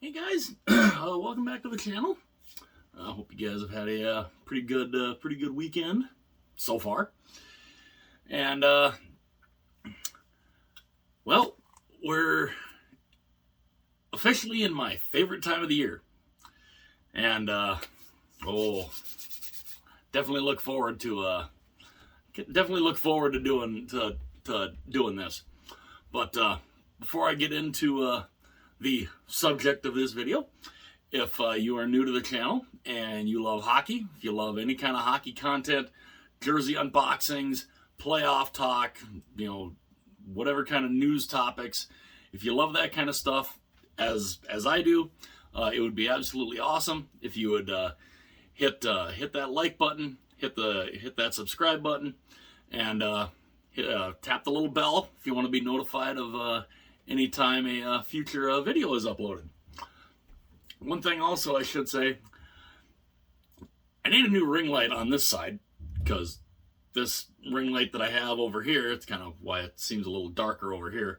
Hey guys, welcome back to the channel. I hope you guys have had a pretty good weekend so far. And well, we're officially in my favorite time of the year, and definitely look forward to doing this. But before I get into the subject of this video, if you are new to the channel and you love hockey, if you love any kind of hockey content, jersey unboxings, playoff talk, whatever kind of news topics, if you love that kind of stuff as I do, it would be absolutely awesome if you would hit that like button, hit that subscribe button, and tap the little bell if you want to be notified of anytime a future video is uploaded. One thing also I should say, I need a new ring light on this side, because this ring light that I have over here, it's kind of why it seems a little darker over here.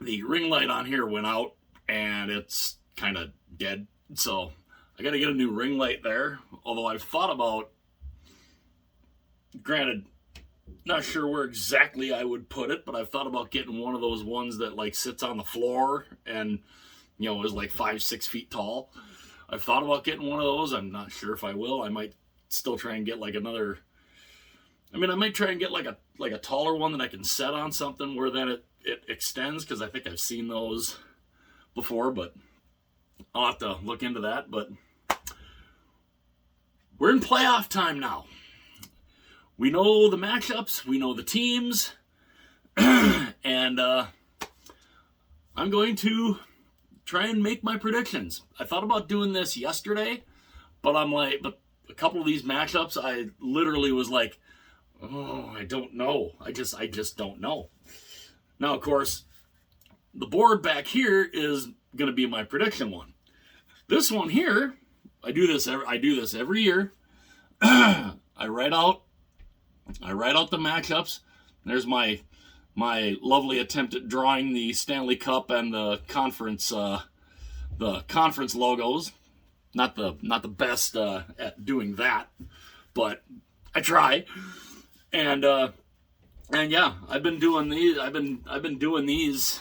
The ring light on here went out and it's kind of dead, so I got to get a new ring light there. Although I've thought about, granted, not sure where exactly I would put it, but I've thought about getting one of those ones that like sits on the floor and is like 5-6 feet tall. I've thought about getting one of those. I'm not sure if I will. I might still try and get like another. I might try and get like a taller one that I can set on something where then it extends, because I think I've seen those before, but I'll have to look into that. But we're in playoff time now. We know the matchups, we know the teams, and I'm going to try and make my predictions. I thought about doing this yesterday, but but a couple of these matchups, I literally was like, oh, I don't know. I just don't know. Now, of course, the board back here is going to be my prediction one. This one here, I do this every year. I write out the matchups. There's my lovely attempt at drawing the Stanley Cup and the conference logos. Not the best at doing that, but I try. And yeah, I've been doing these. I've been doing these.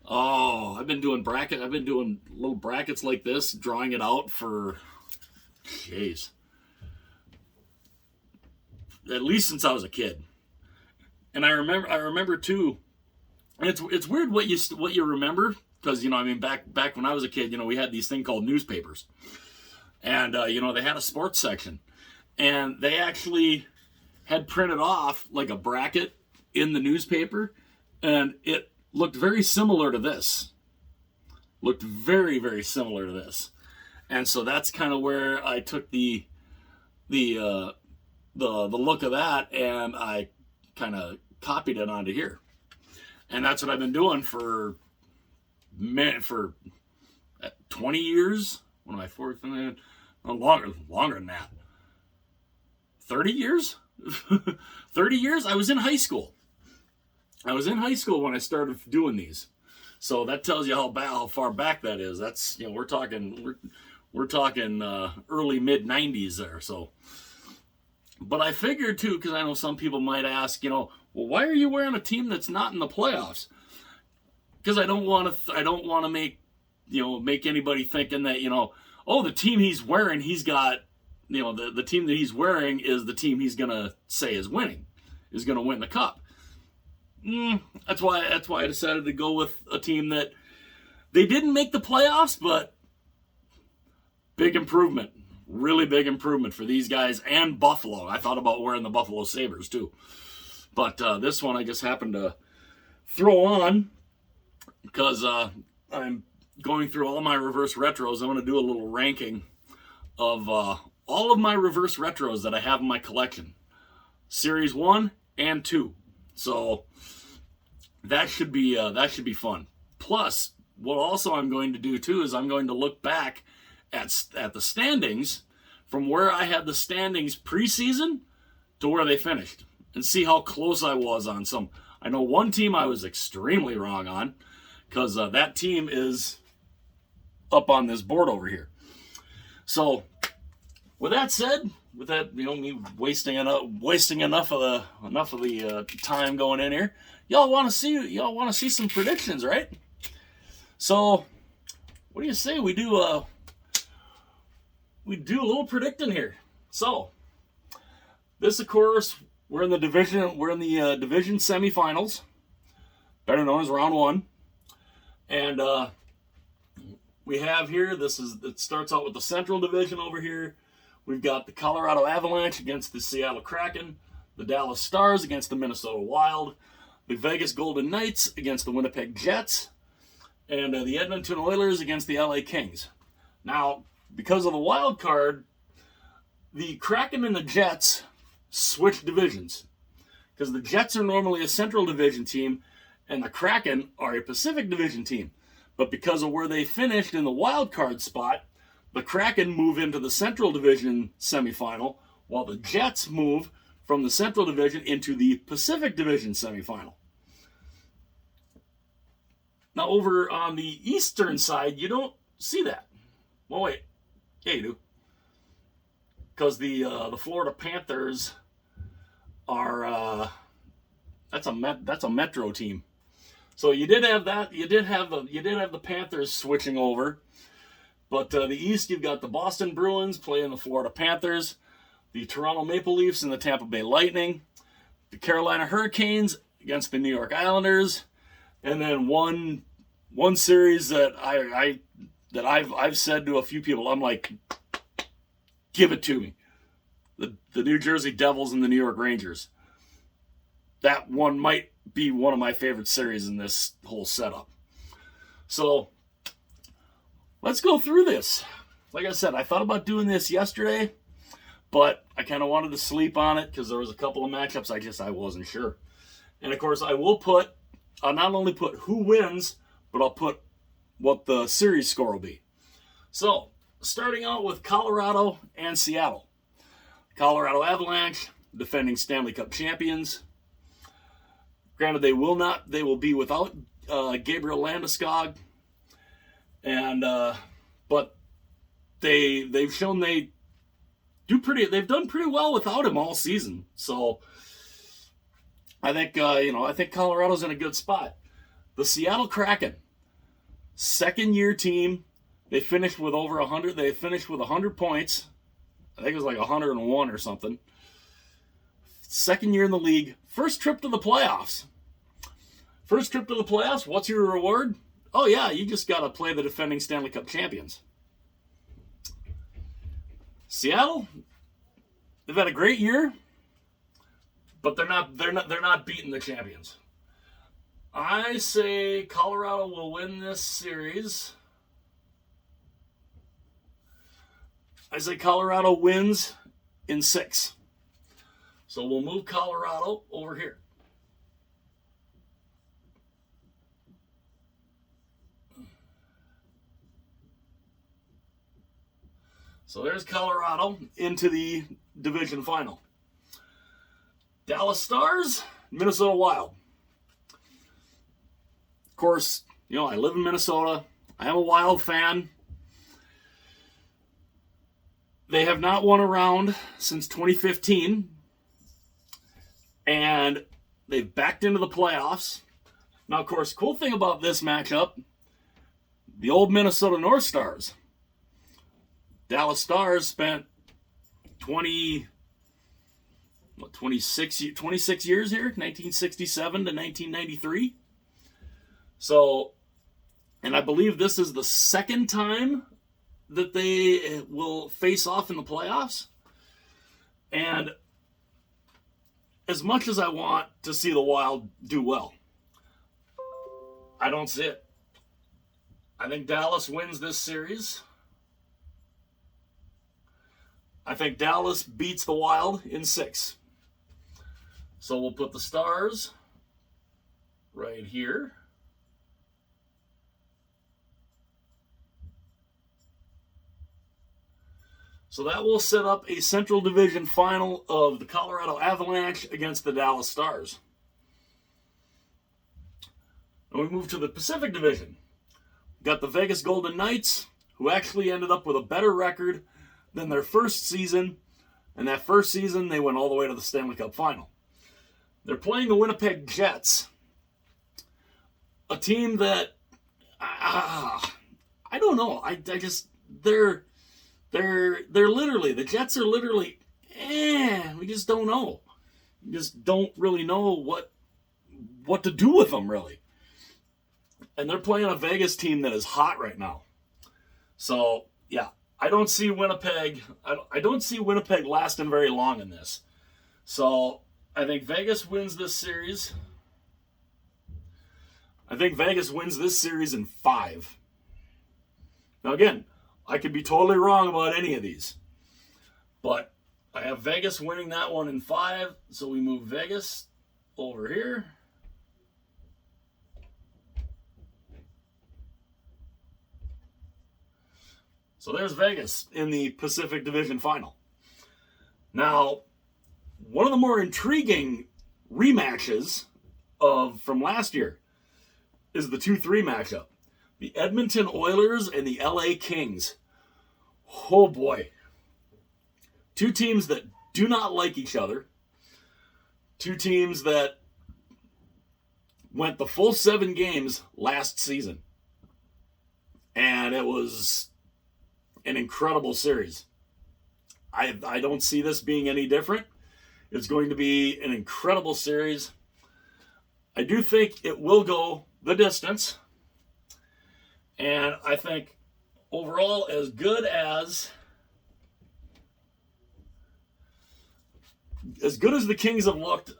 Oh, I've been doing little brackets like this, drawing it out for, jeez, at least since I was a kid. And I remember too, and it's weird what you remember, because back when I was a kid, we had these thing called newspapers, and they had a sports section, and they actually had printed off like a bracket in the newspaper, and it looked very similar to this. Looked very, very similar to this, and so that's kind of where I took the look of that, and I kind of copied it onto here. And that's what I've been doing for 20 years. When am I, 4? Longer than that. 30 years? 30 years? I was in high school. When I started doing these. So that tells you how far back that is. That's, we're talking early mid 90s there. So, but I figured too, because I know some people might ask, well, why are you wearing a team that's not in the playoffs? Because I don't want to make anybody thinking that, oh, the team he's wearing, he's got, the team that he's wearing is the team he's gonna say is winning, is gonna win the cup. That's why I decided to go with a team that they didn't make the playoffs, but big improvement. Really big improvement for these guys and Buffalo. I thought about wearing the Buffalo Sabres too. But this one I just happened to throw on because I'm going through all my reverse retros. I'm going to do a little ranking of all of my reverse retros that I have in my collection. Series 1 and 2. So that should be fun. Plus, what also I'm going to do too is I'm going to look back at the standings from where I had the standings preseason to where they finished, and see how close I was on some. I know one team I was extremely wrong on, because that team is up on this board over here. So, with that said, with that, me wasting enough of the time going in here, y'all want to see some predictions, right? So, what do you say we do a little predicting here? So, this, of course, we're in the division semifinals, better known as round one, and we have here. It starts out with the Central Division over here. We've got the Colorado Avalanche against the Seattle Kraken, the Dallas Stars against the Minnesota Wild, the Vegas Golden Knights against the Winnipeg Jets, and the Edmonton Oilers against the LA Kings. Now, because of the wild card, the Kraken and the Jets switch divisions, because the Jets are normally a Central Division team and the Kraken are a Pacific Division team. But because of where they finished in the wild card spot, the Kraken move into the Central Division semifinal, while the Jets move from the Central Division into the Pacific Division semifinal. Now, over on the Eastern side, you don't see that. Well, wait. Yeah, you do. Because the Florida Panthers are that's a Metro team. So you did have that. You did have the Panthers switching over. But the East, you've got the Boston Bruins playing the Florida Panthers, the Toronto Maple Leafs and the Tampa Bay Lightning, the Carolina Hurricanes against the New York Islanders, and then one series that I've said to a few people, I'm like, give it to me. The New Jersey Devils and the New York Rangers. That one might be one of my favorite series in this whole setup. So, let's go through this. Like I said, I thought about doing this yesterday, but I kind of wanted to sleep on it because there was a couple of matchups I wasn't sure. And of course, I'll not only put who wins, but I'll put what the series score will be. So, starting out with Colorado and Seattle. Colorado Avalanche, defending Stanley Cup champions. Granted, they will be without Gabriel Landeskog. And but they've shown they've done pretty well without him all season. So I think Colorado's in a good spot. The Seattle Kraken, second year team, they finished with over 100. They finished with 100 points. I think it was like 101 or something. Second year in the league, first trip to the playoffs. What's your reward? Oh, yeah, you just got to play the defending Stanley Cup champions. Seattle, they've had a great year, but they're not beating the champions. I say Colorado will win this series. I say Colorado wins in 6. So we'll move Colorado over here. So there's Colorado into the division final. Dallas Stars, Minnesota Wild. Of course, I live in Minnesota. I am a Wild fan. They have not won a round since 2015. And they've backed into the playoffs. Now, of course, cool thing about this matchup, the old Minnesota North Stars. Dallas Stars spent 26 years here, 1967 to 1993. So, and I believe this is the second time that they will face off in the playoffs. And as much as I want to see the Wild do well, I don't see it. I think Dallas wins this series. I think Dallas beats the Wild in 6. So we'll put the Stars right here. So that will set up a Central Division final of the Colorado Avalanche against the Dallas Stars. And we move to the Pacific Division. We've got the Vegas Golden Knights who actually ended up with a better record than their first season. And that first season, they went all the way to the Stanley Cup Final. They're playing the Winnipeg Jets, a team that I don't know. I just they're literally, the Jets are literally we just don't know. We just don't really know what to do with them, really. And they're playing a Vegas team that is hot right now. So, yeah, I don't see Winnipeg lasting very long in this. So, I think Vegas wins this series. I think Vegas wins this series in 5. Now, again, I could be totally wrong about any of these. But I have Vegas winning that one in 5. So we move Vegas over here. So there's Vegas in the Pacific Division Final. Now, one of the more intriguing rematches from last year is the 2-3 matchup. The Edmonton Oilers and the LA Kings. Oh boy. Two teams that do not like each other. Two teams that went the full 7 games last season. And it was an incredible series. I don't see this being any different. It's going to be an incredible series. I do think it will go the distance. And I think overall, as good as the Kings have looked,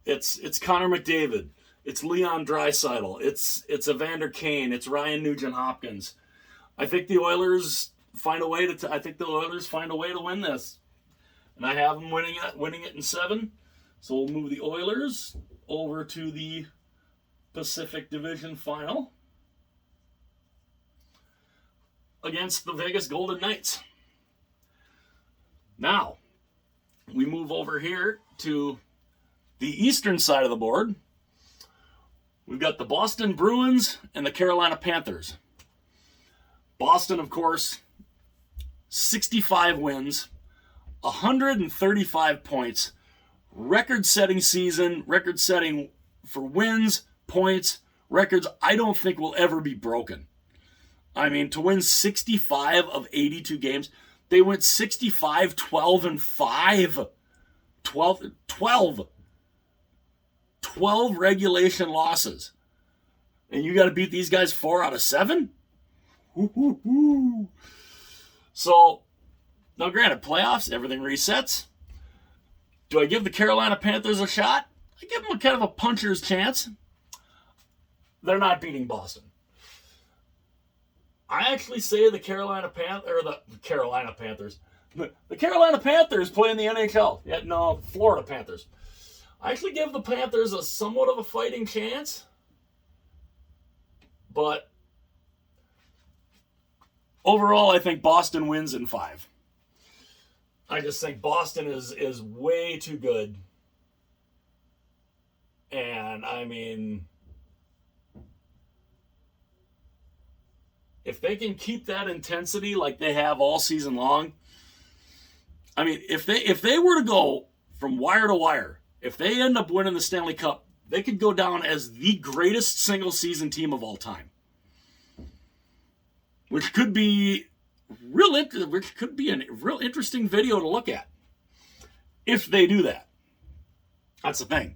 it's Connor McDavid, it's Leon Draisaitl, it's Evander Kane, it's Ryan Nugent-Hopkins. I think the Oilers find a way to win this, and I have them winning it in 7. So we'll move the Oilers over to the Pacific Division Final against the Vegas Golden Knights. Now, we move over here to the eastern side of the board. We've got the Boston Bruins and the Carolina Panthers. Boston, of course, 65 wins, 135 points, record-setting season, record-setting for wins, points, records I don't think will ever be broken. I mean, to win 65 of 82 games, they went 65, 12, and 5. 12 regulation losses. And you got to beat these guys 4 out of 7? So, now granted, playoffs, everything resets. Do I give the Carolina Panthers a shot? I give them a kind of a puncher's chance. They're not beating Boston. I actually say the Carolina Panthers play in the NHL. Yeah, no, Florida Panthers. I actually give the Panthers a somewhat of a fighting chance. But overall, I think Boston wins in 5. I just think Boston is way too good. And, I mean, if they can keep that intensity like they have all season long, I mean, if they were to go from wire to wire, if they end up winning the Stanley Cup, they could go down as the greatest single-season team of all time. Which could be a real interesting video to look at if they do that. That's the thing.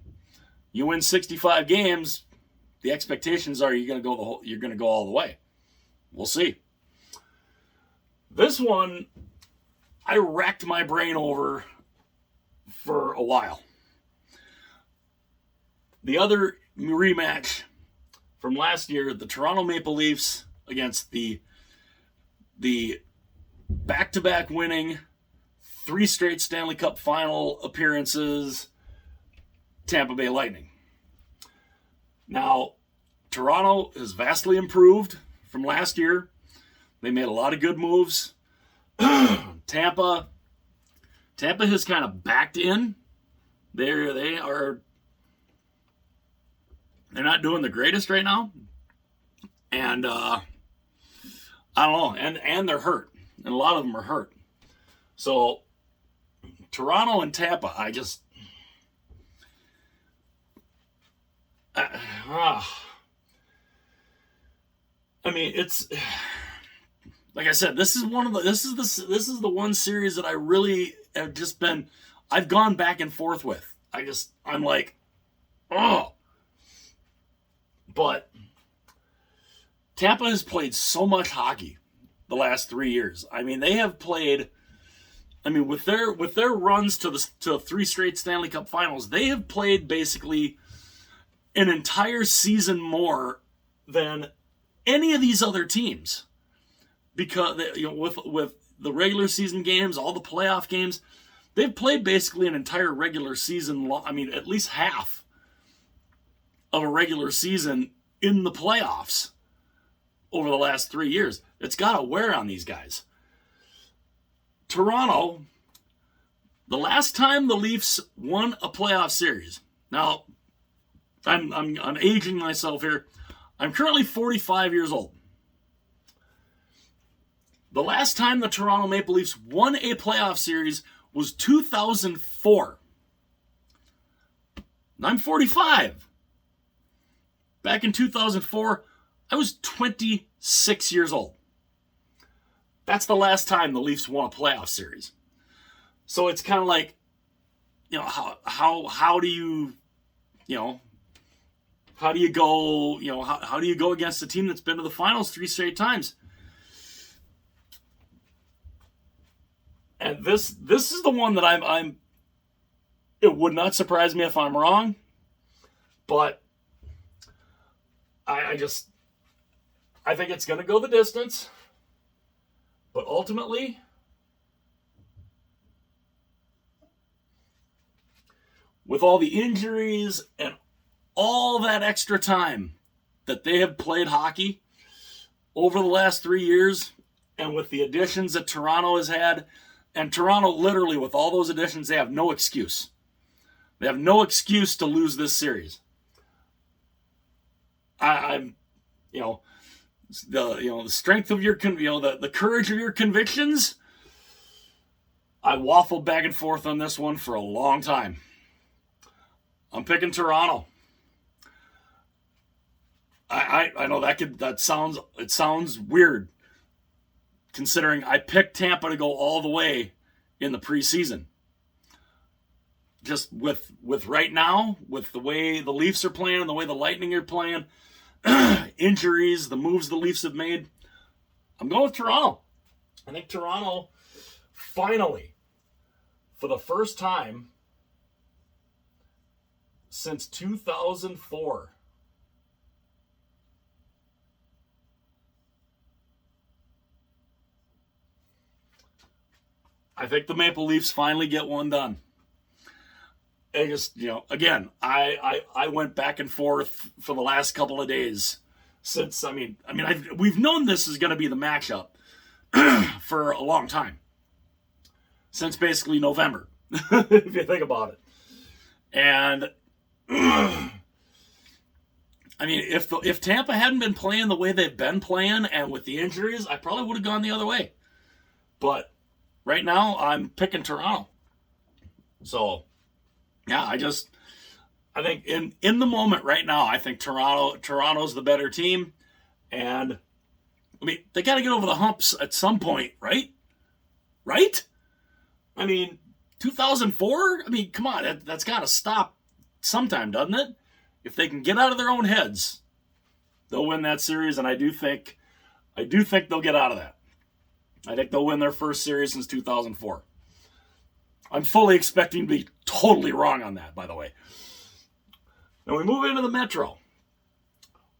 You win 65 games, the expectations are you're going to go all the way. We'll see. This one, I racked my brain over for a while. The other rematch from last year, the Toronto Maple Leafs against the back-to-back winning 3 straight Stanley Cup final appearances, Tampa Bay Lightning. Now, Toronto has vastly improved from last year. They made a lot of good moves. Tampa has kind of backed in. They're not doing the greatest right now. And I don't know, and they're hurt, and a lot of them are hurt. So Toronto and Tampa, I just I mean, it's like I said, this is the one series that I really have just been I've gone back and forth with. I'm like, oh. But Tampa has played so much hockey the last 3 years. I mean, they have played. I mean, with their runs to 3 straight Stanley Cup Finals, they have played basically an entire season more than any of these other teams. Because with the regular season games, all the playoff games, they've played basically an entire regular season. I mean, at least half of a regular season in the playoffs over the last 3 years. It's got to wear on these guys. Toronto, the last time the Leafs won a playoff series. Now, I'm aging myself here. I'm currently 45 years old. The last time the Toronto Maple Leafs won a playoff series was 2004. I'm 45. Back in 2004, I was 26 years old. That's the last time the Leafs won a playoff series. So it's kind of like, how do you go, how do you go against a team that's been to the finals 3 straight times? And this is the one that I'm. It would not surprise me if I'm wrong, but I think it's going to go the distance. But ultimately, with all the injuries and all that extra time that they have played hockey over the last 3 years, and with the additions that Toronto has had, and Toronto literally with all those additions, they have no excuse. They have no excuse to lose this series. I'm the strength of your the courage of your convictions. I waffled back and forth on this one for a long time. I'm picking Toronto. I know it sounds weird considering I picked Tampa to go all the way in the preseason. Just with right now, with the way the Leafs are playing and the way the Lightning are playing, injuries, the moves the Leafs have made, I'm going with Toronto. I think Toronto finally, for the first time since 2004, I think the Maple Leafs finally get one done. It just, again, I went back and forth for the last couple of days since, we've known this is going to be the matchup for a long time. Since basically November, if you think about it. And, if Tampa hadn't been playing the way they've been playing and with the injuries, I probably would have gone the other way. But right now, I'm picking Toronto. So, yeah, I think in the moment right now, I think Toronto's the better team. And, they got to get over the humps at some point, right? Right? 2004? Come on, that's got to stop sometime, doesn't it? If they can get out of their own heads, they'll win that series, and I do think they'll get out of that. I think they'll win their first series since 2004. I'm fully expecting to be totally wrong on that, by the way. Now we move into the Metro.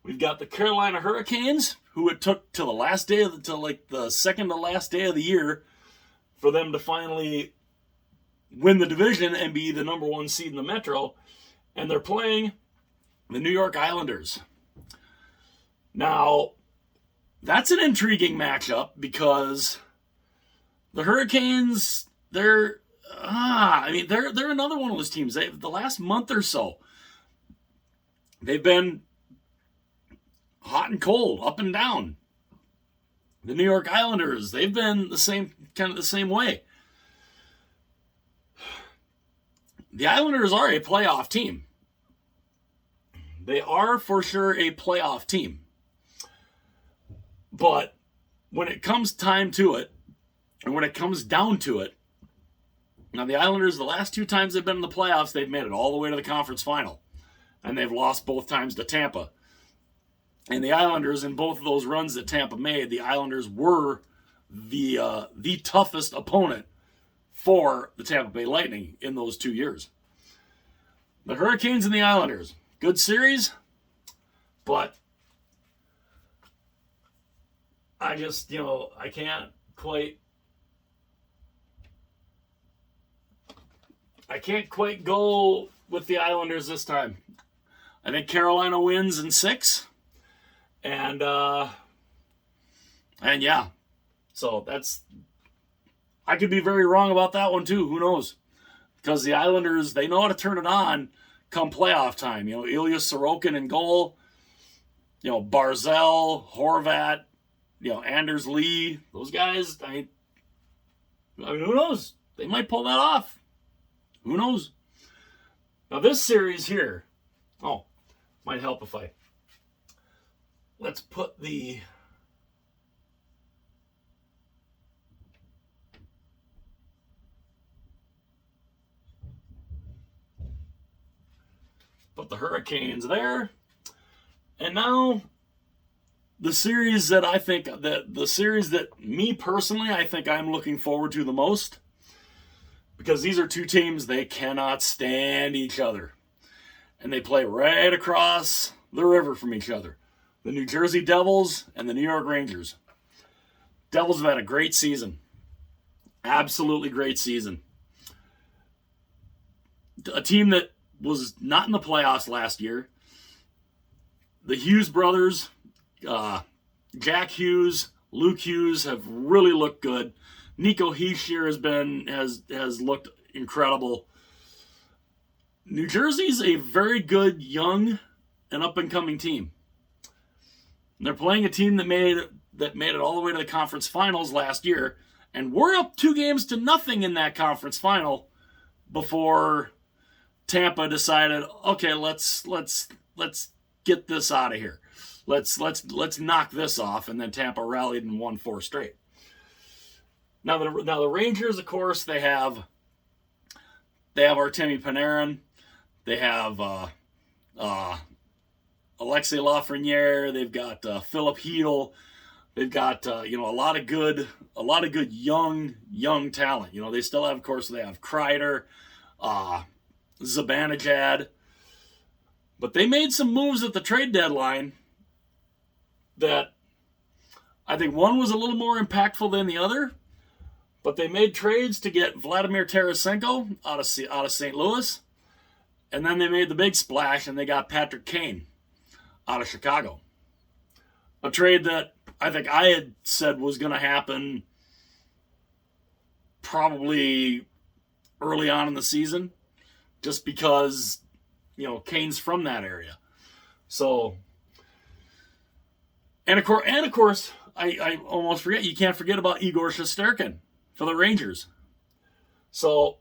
We've got the Carolina Hurricanes, who it took to the second to last day of the year for them to finally win the division and be the number 1 seed in the Metro. And they're playing the New York Islanders. Now, that's an intriguing matchup because the Hurricanes, they're another one of those teams. The last month or so, they've been hot and cold, up and down. The New York Islanders, they've been the same way. The Islanders are a playoff team. They are for sure a playoff team. But when it comes time to it, and when it comes down to it, now the Islanders, the last 2 times they've been in the playoffs, they've made it all the way to the conference final. And they've lost both times to Tampa. And the Islanders, in both of those runs that Tampa made, the Islanders were the toughest opponent for the Tampa Bay Lightning in those 2 years. The Hurricanes and the Islanders, good series, but I just, I can't quite go with the Islanders this time. I think Carolina wins in 6. And yeah. So I could be very wrong about that one too. Who knows? Because the Islanders, they know how to turn it on come playoff time. Ilya Sorokin in goal. Barzal, Horvat, Anders Lee. Those guys, I mean, who knows? They might pull that off. Who knows? Now this series here, might help if let's put the Hurricanes there. And now the series that me personally, I think I'm looking forward to the most, because these are 2 teams, they cannot stand each other. And they play right across the river from each other. The New Jersey Devils and the New York Rangers. Devils have had a great season. Absolutely great season. A team that was not in the playoffs last year. The Hughes brothers, Jack Hughes, Luke Hughes, have really looked good. Nico Hischier has looked incredible. New Jersey's a very good young and up and coming team. And they're playing a team that made it all the way to the conference finals last year, and we're up 2-0 in that conference final before Tampa decided, okay, let's get this out of here. Let's knock this off, and then Tampa rallied and won 4 straight. Now the Rangers, of course, they have Artemi Panarin, they have Alexei Lafreniere, they've got Philip Hedl, they've got a lot of good young talent. They still have, of course, they have Kreider, Zibanejad, but they made some moves at the trade deadline that I think one was a little more impactful than the other. But they made trades to get Vladimir Tarasenko out of St. Louis, and then they made the big splash and they got Patrick Kane out of Chicago. A trade that I think I had said was going to happen probably early on in the season, just because Kane's from that area. So, and of course, I almost forget. You can't forget about Igor Shesterkin for the Rangers. So,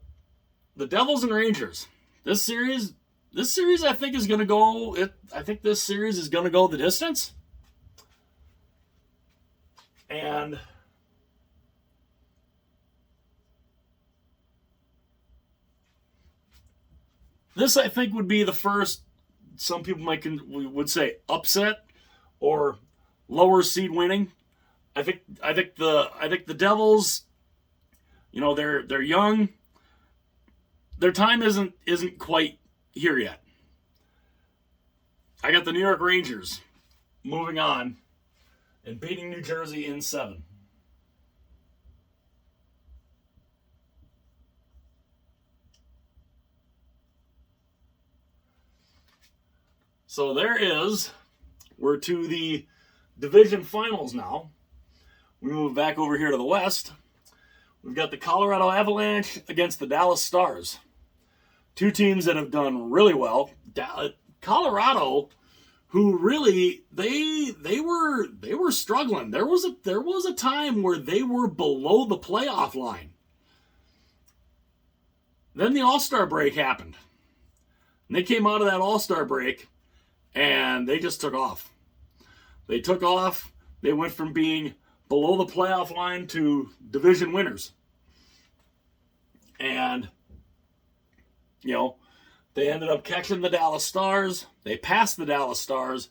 the Devils and Rangers. This series I think is going to go. I think this series is going to go the distance. And this, I think, would be the first. Some people would say upset or lower seed winning. I think the Devils, they're young. Their time isn't quite here yet. I got the New York Rangers moving on and beating New Jersey in 7. So we're to the division finals now. We move back over here to the West. We've got the Colorado Avalanche against the Dallas Stars. 2 teams that have done really well. Colorado, who really they were struggling. There was a time where they were below the playoff line. Then the All-Star break happened. And they came out of that All-Star break and they just took off. They took off. They went from being below the playoff line to division winners. And, they ended up catching the Dallas Stars. They passed the Dallas Stars.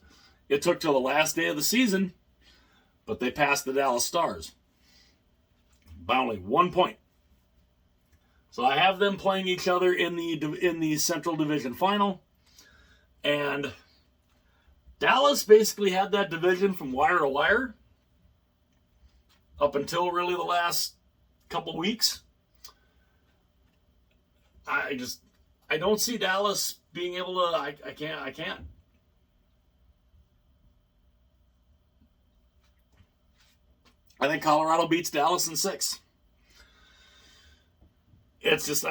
It took till the last day of the season, but they passed the Dallas Stars by only 1 point. So I have them playing each other in the Central Division Final. And Dallas basically had that division from wire to wire up until really the last couple weeks. I don't see Dallas being able to. I can't. I think Colorado beats Dallas in 6. It's just,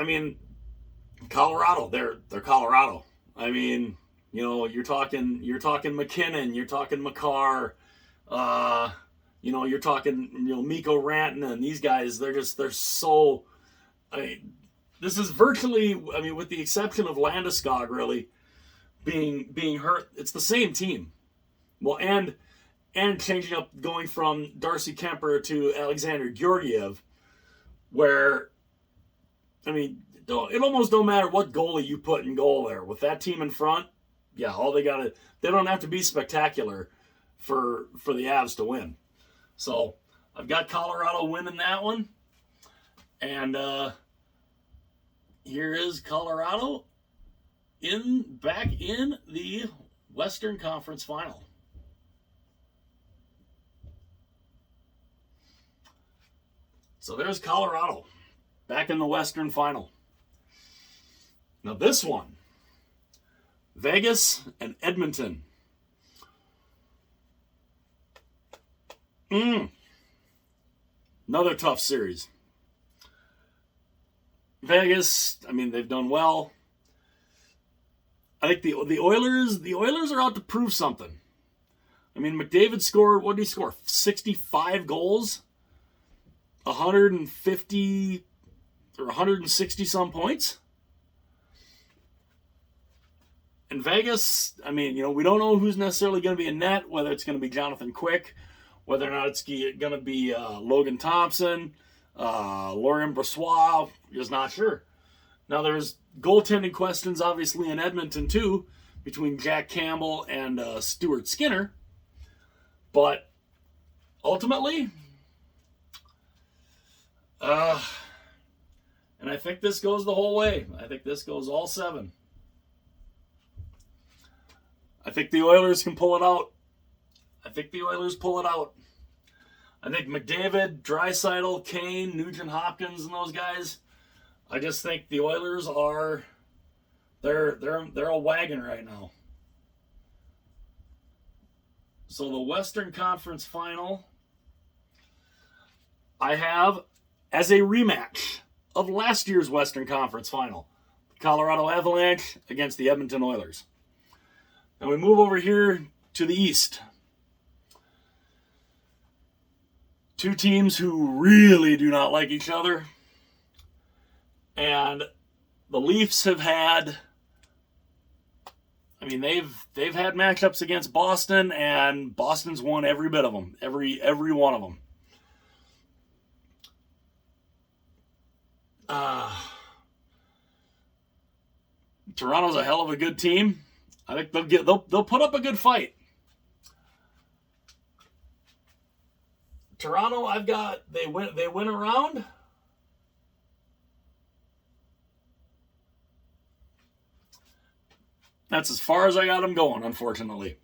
Colorado. They're Colorado. You're talking McKinnon. You're talking McCarr. You're talking Mikko Rantanen. These guys. They're so. This is virtually, with the exception of Landeskog, really being hurt, it's the same team. Well, and changing up, going from Darcy Kemper to Alexander Georgiev, where, it almost don't matter what goalie you put in goal there. With that team in front, yeah, they don't have to be spectacular for the Avs to win. So I've got Colorado winning that one, and here is Colorado back in the Western Conference Final. So there's Colorado back in the Western Final. Now this one, Vegas and Edmonton. Another tough series. Vegas, they've done well. I think the Oilers are out to prove something. McDavid scored, what did he score? 65 goals? 150 or 160 some points? And Vegas, we don't know who's necessarily going to be in net, whether it's going to be Jonathan Quick, whether or not it's going to be Logan Thompson, Laurent Brossoit, just not sure. Now there's goaltending questions obviously in Edmonton too, between Jack Campbell and Stuart Skinner. But ultimately, and I think this goes the whole way. I think this goes all 7. I think the Oilers can pull it out. I think McDavid, Draisaitl, Kane, Nugent Hopkins, and those guys. I just think the Oilers are they're a wagon right now. So the Western Conference Final, I have as a rematch of last year's Western Conference Final, Colorado Avalanche against the Edmonton Oilers. Now we move over here to the East. Two teams who really do not like each other. And the Leafs have had, they've had matchups against Boston, and Boston's won every bit of them, every one of them. Toronto's a hell of a good team. I think they'll put up a good fight. Toronto, I've got they win around. That's as far as I got them going, unfortunately.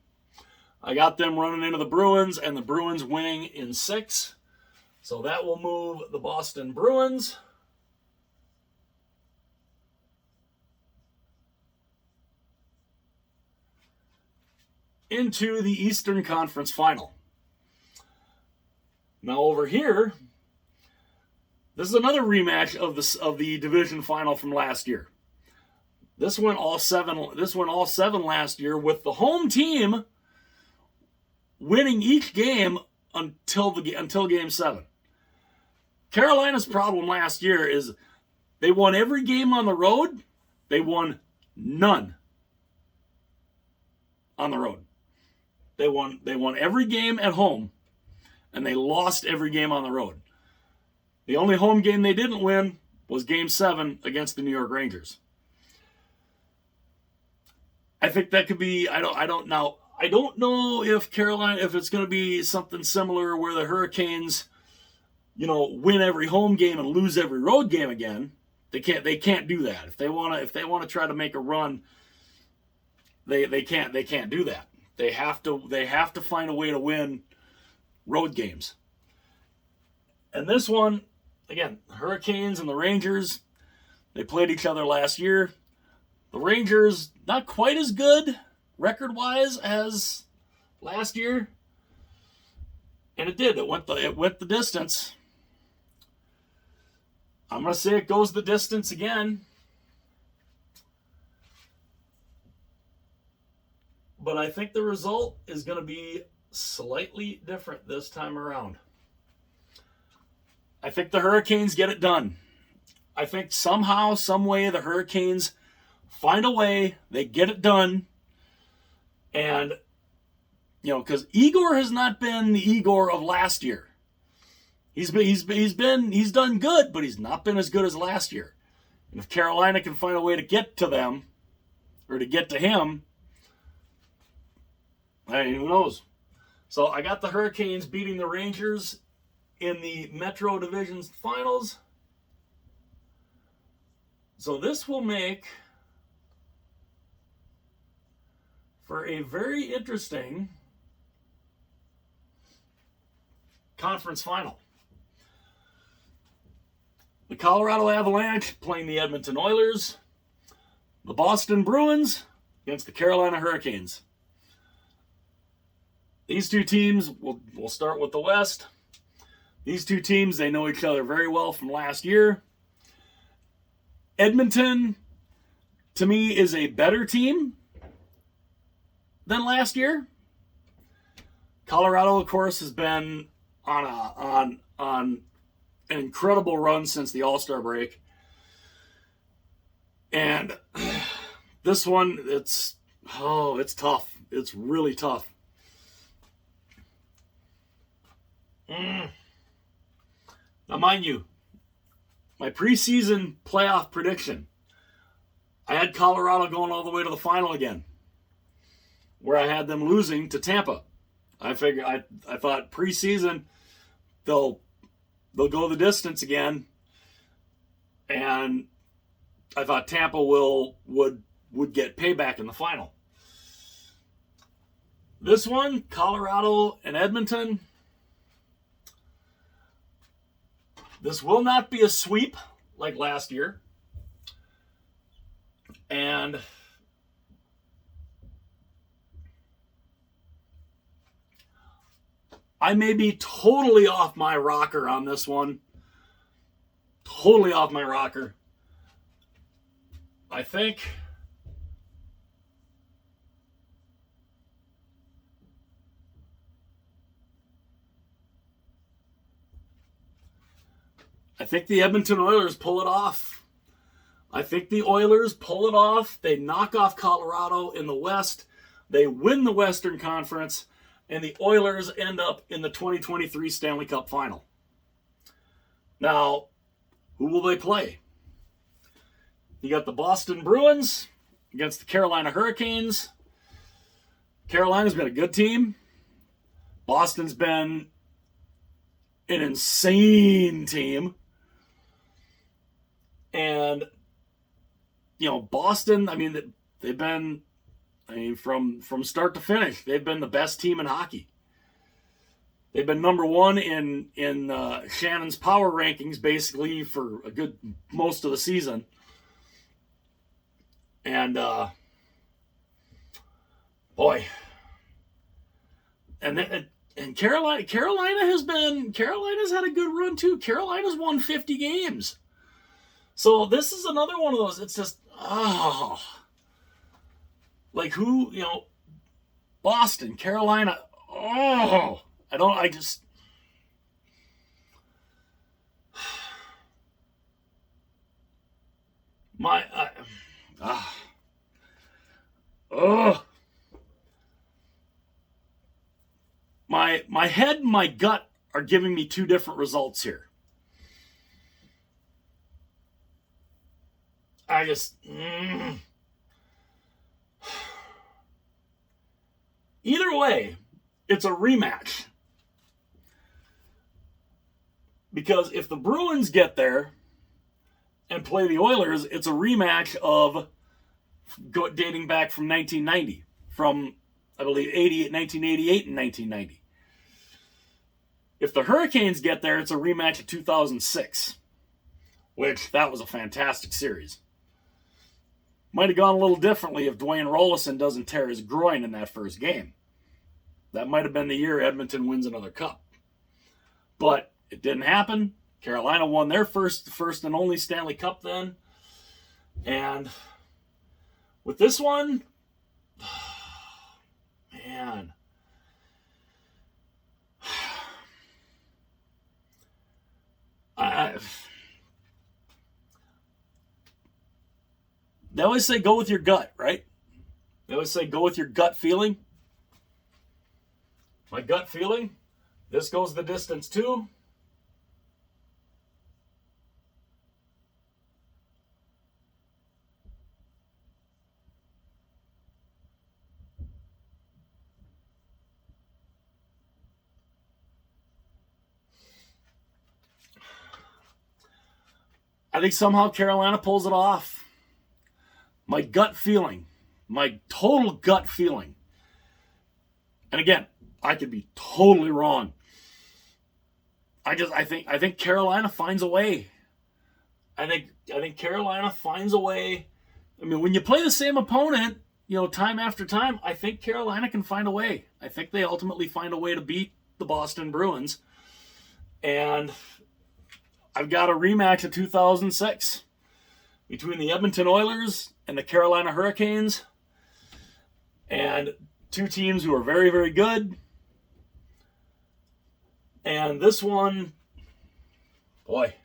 I got them running into the Bruins, and the Bruins winning in 6. So that will move the Boston Bruins into the Eastern Conference Final. Now over here, this is another rematch of the division final from last year. This went all seven last year, with the home team winning each game until Game 7. Carolina's problem last year is they won every game on the road. They won none on the road. They won every game at home, and they lost every game on the road. The only home game they didn't win was Game 7 against the New York Rangers. I think that could be. I don't know if Carolina, if it's going to be something similar where the Hurricanes, win every home game and lose every road game again. They can't do that. If they want to try to make a run, they can't do that. They have to find a way to win road games. And this one, again, Hurricanes and the Rangers, they played each other last year. The Rangers, not quite as good record-wise as last year. And it did. It went the distance. I'm going to say it goes the distance again. But I think the result is going to be slightly different this time around. I think the Hurricanes get it done. I think somehow, some way, the Hurricanes find a way. They get it done. And, because Igor has not been the Igor of last year. He's done good, but he's not been as good as last year. And if Carolina can find a way to get to them, or to get to him, hey, who knows? So I got the Hurricanes beating the Rangers in the Metro Division's finals. So this will make for a very interesting conference final. The Colorado Avalanche playing the Edmonton Oilers. The Boston Bruins against the Carolina Hurricanes. These two teams, we'll start with the West. These two teams, they know each other very well from last year. Edmonton, to me, is a better team than last year. Colorado, of course, has been on an incredible run since the All-Star break. And this one, it's tough. It's really tough. Now, mind you, my preseason playoff prediction, I had Colorado going all the way to the final again, where I had them losing to Tampa. I thought preseason they'll go the distance again, and I thought Tampa would get payback in the final. This one, Colorado and Edmonton. This will not be a sweep like last year. And I may be totally off my rocker on this one. Totally off my rocker. I think the Edmonton Oilers pull it off. I think the Oilers pull it off. They knock off Colorado in the West. They win the Western Conference. And the Oilers end up in the 2023 Stanley Cup Final. Now, who will they play? You got the Boston Bruins against the Carolina Hurricanes. Carolina's been a good team. Boston's been an insane team. And, Boston, they've been, from start to finish, they've been the best team in hockey. They've been number one in Shannon's power rankings basically for a good most of the season. And, boy. And Carolina's had a good run too. Carolina's won 50 games. So this is another one of those. It's just, like who, Boston, Carolina, Oh, I just. My. Oh. My head and my gut are giving me two different results here. I just. Either way, it's a rematch. Because if the Bruins get there and play the Oilers, it's a rematch of dating back from 1990. From, I believe, 1988 and 1990. If the Hurricanes get there, it's a rematch of 2006. Which, that was a fantastic series. Might have gone a little differently if Dwayne Rollison doesn't tear his groin in that first game. That might have been the year Edmonton wins another cup. But it didn't happen. Carolina won their first and only Stanley Cup then. And with this one, man. They always say go with your gut, right? They always say go with your gut feeling. My gut feeling, this goes the distance too. I think somehow Carolina pulls it off. My gut feeling, my total gut feeling. And again, I could be totally wrong. I think Carolina finds a way. I think Carolina finds a way. I mean, when you play the same opponent, time after time, I think Carolina can find a way. I think they ultimately find a way to beat the Boston Bruins. And I've got a rematch of 2006 between the Edmonton Oilers and the Carolina Hurricanes. And two teams who are very, very good. And this one, boy,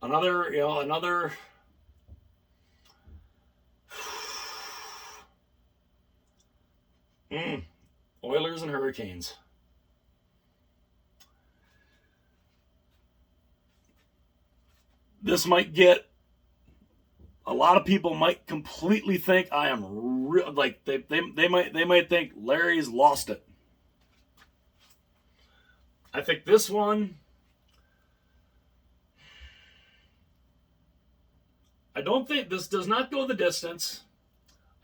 another Oilers and Hurricanes. This might get, a lot of people might completely think I am like they might think Larry's lost it. I think this one, I don't think this does not go the distance.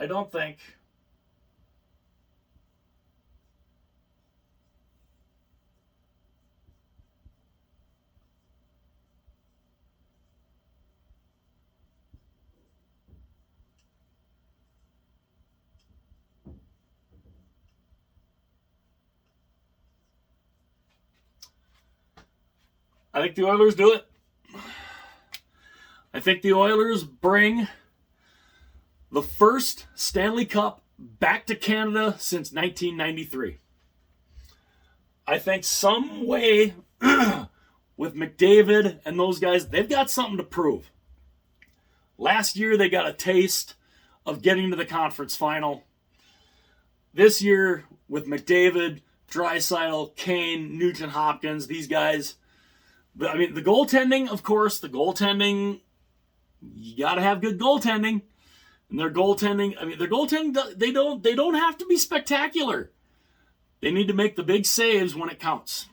I don't think. I think the Oilers do it. I think the Oilers bring the first Stanley Cup back to Canada since 1993. I think some way with McDavid and those guys, they've got something to prove. Last year, they got a taste of getting to the conference final. This year, with McDavid, Draisaitl, Kane, Nugent-Hopkins, these guys, I mean, the goaltending, of course, you got to have good goaltending. And their goaltending, they don't have to be spectacular. They need to make the big saves when it counts.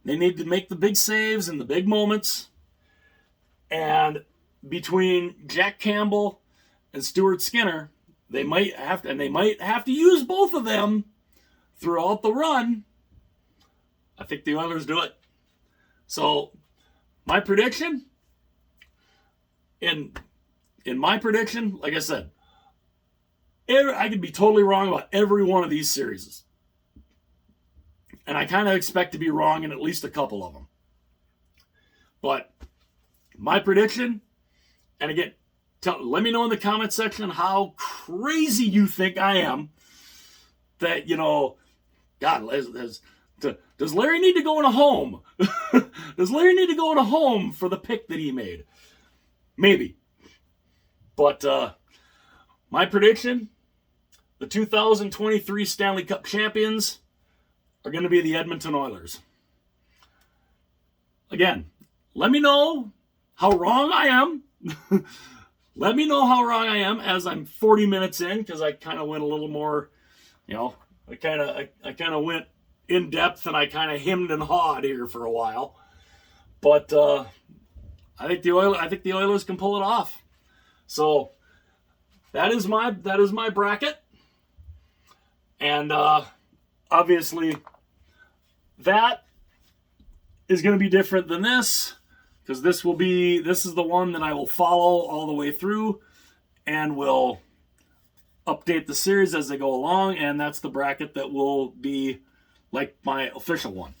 They need to make the big saves in the big moments. And between Jack Campbell and Stuart Skinner, they might have to use both of them throughout the run. I think the Oilers do it. So, my prediction, in my prediction, like I said, I could be totally wrong about every one of these series. And I kind of expect to be wrong in at least a couple of them. But my prediction, and again, let me know in the comment section how crazy you think I am that, God, does Larry need to go in a home? Does Larry need to go in a home for the pick that he made? Maybe. But my prediction, the 2023 Stanley Cup champions are going to be the Edmonton Oilers. Again, let me know how wrong I am. Let me know how wrong I am as I'm 40 minutes in, because I kind of went a little more, I kind of went in depth and I kind of hemmed and hawed here for a while. But I think the Oilers can pull it off. So that is my bracket, and obviously that is going to be different than this, because this is the one that I will follow all the way through and will update the series as they go along, and that's the bracket that will be like my official one.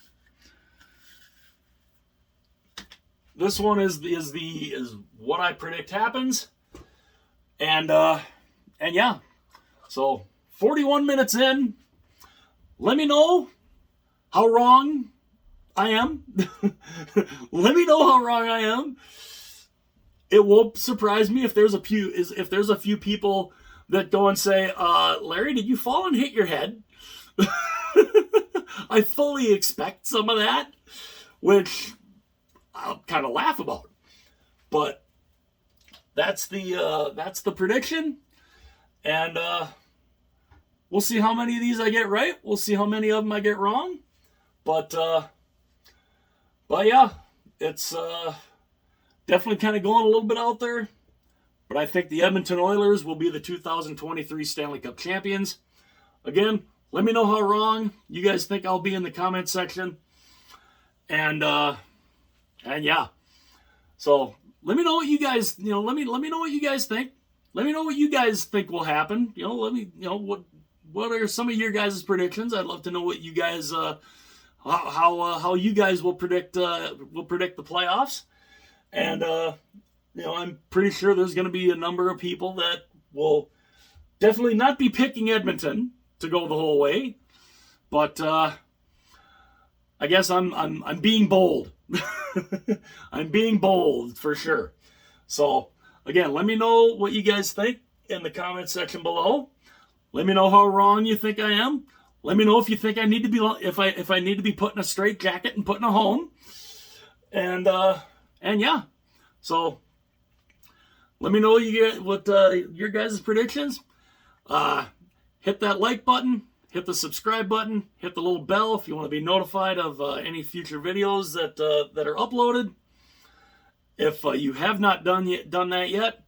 This one is what I predict happens, and yeah. So 41 minutes in, let me know how wrong I am. Let me know how wrong I am. It won't surprise me if there's a few people that go and say, Larry, did you fall and hit your head? I fully expect some of that, which I'll kind of laugh about. But that's the prediction, and we'll see how many of these I get right. We'll see how many of them I get wrong. But yeah, it's definitely kind of going a little bit out there. But I think the Edmonton Oilers will be the 2023 Stanley Cup champions. Again, let me know how wrong you guys think I'll be in the comment section. And yeah. So let me know what you guys, let me know what you guys think. Let me know what you guys think will happen. Let me, what are some of your guys' predictions? I'd love to know what you guys, how you guys will predict the playoffs. And, I'm pretty sure there's going to be a number of people that will definitely not be picking Edmonton to go the whole way. But, I guess I'm being bold. I'm being bold for sure. So again, let me know what you guys think in the comment section below. Let me know how wrong you think I am. Let me know if you think I need to be if I need to be put in a straight jacket and put in a home. And yeah. So let me know what your guys' predictions. Hit that like button. Hit the subscribe button. Hit the little bell if you want to be notified of any future videos that are uploaded. If you have not done that yet.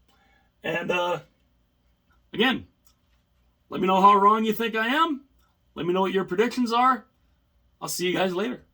And again, let me know how wrong you think I am. Let me know what your predictions are. I'll see you guys later.